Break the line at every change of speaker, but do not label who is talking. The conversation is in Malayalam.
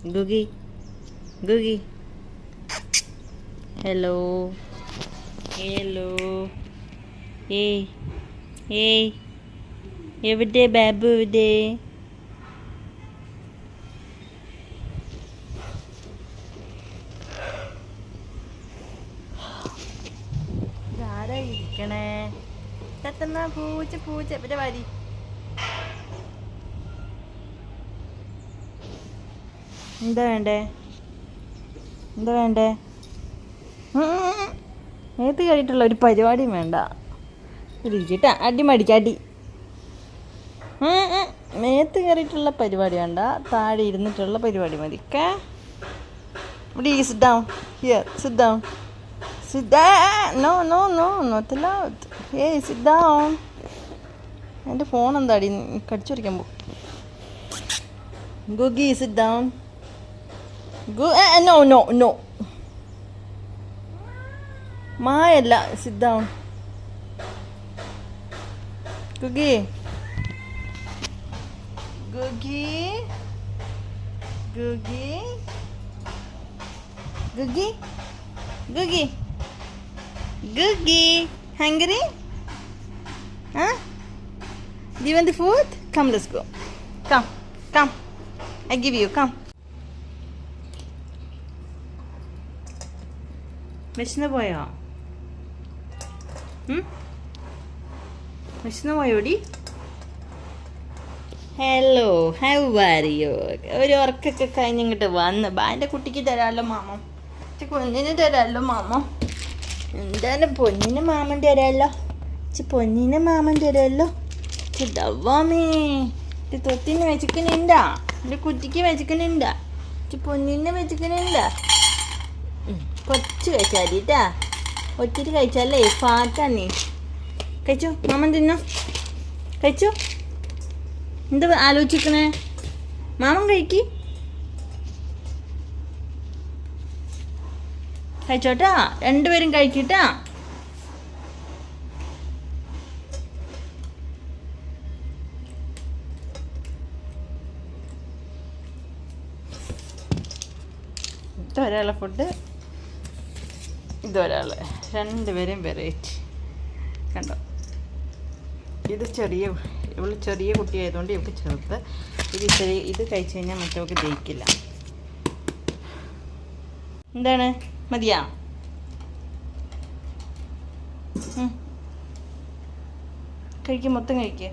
ഗുഗി ഗുഗി ഹലോ ഹലോ. ഏയ് ഏയ് എവിടെ ബാബു എവിടെ? ആരാ ഇരിക്കണേ? തത്തമ്മ പൂച്ച പൂച്ച ഇവിടെ വാരി. എന്താ വേണ്ടേ? എന്താ വേണ്ടേ? നേരത്തെ കഴിഞ്ഞിട്ടുള്ള ഒരു പരിപാടിയും വേണ്ട. ഇരിക്കട്ടാ അടി മടിക്കടി. മേത്ത് കയറിയിട്ടുള്ള പരിപാടി വേണ്ട, താഴെ ഇരുന്നിട്ടുള്ള പരിപാടി മതി. Please sit down. Here, sit down. Sit down. No, no, no, not allowed. Hey, sit down. എൻ്റെ ഫോൺ എന്താടി കടിച്ചു വരയ്ക്കാൻ പോ. Googie, sit down. No, no, no. മായല്ല, sit down. Googie. Googie. Googie. Googie. Googie. Googie. Hungry? Huh? Do you want the food? Come, let's go. Come. Come. I give you. Come. വിശന്ന് പോയോ? വിശന്ന് പോയോടി? Hello, how are you? ഒരു ഉറക്കൊക്കെ കഴിഞ്ഞിങ്ങോട്ട് വന്ന് എൻ്റെ കുട്ടിക്ക് തരാമല്ലോ മാമ, പൊന്നിന് തരാമല്ലോ മാമ. എന്താണ് പൊന്നിന് മാമൻ തരാമല്ലോ, പൊന്നിന് മാമൻ തരാമല്ലോ. ദവാമേ തൊത്തിന് വെച്ചിക്കണുണ്ടാ, എൻ്റെ കുട്ടിക്ക് വെച്ചിക്കണുണ്ടാ, പൊന്നിനെ വെച്ചിക്കണുണ്ടാ. കുറച്ച് കഴിച്ചാൽ മതിട്ടാ, ഒത്തിരി കഴിച്ചാലേ ഫാറ്റാണേ. കഴിച്ചോ മാമൻ, തിന്നോ, കഴിച്ചോ. എന്താ ആലോചിക്കണേ? മാമൻ കഴിക്ക്, കഴിച്ചോട്ടാ, രണ്ടുപേരും കഴിക്കട്ടാ. ഇതൊരാളെ ഫുഡ്, ഇതൊരാൾ, രണ്ടുപേരും വെറൈറ്റി. കണ്ടോ, ഇത് ഇവള് ചെറിയ കുട്ടിയായതുകൊണ്ട് ഇവൾക്ക് ചെറുത്ത്. ഇത് കഴിച്ചു കഴിഞ്ഞാൽ മറ്റവൾക്ക് ദഹിക്കില്ല. എന്താണ്, മതിയാ? കഴിക്കുക, മൊത്തം കഴിക്കുക.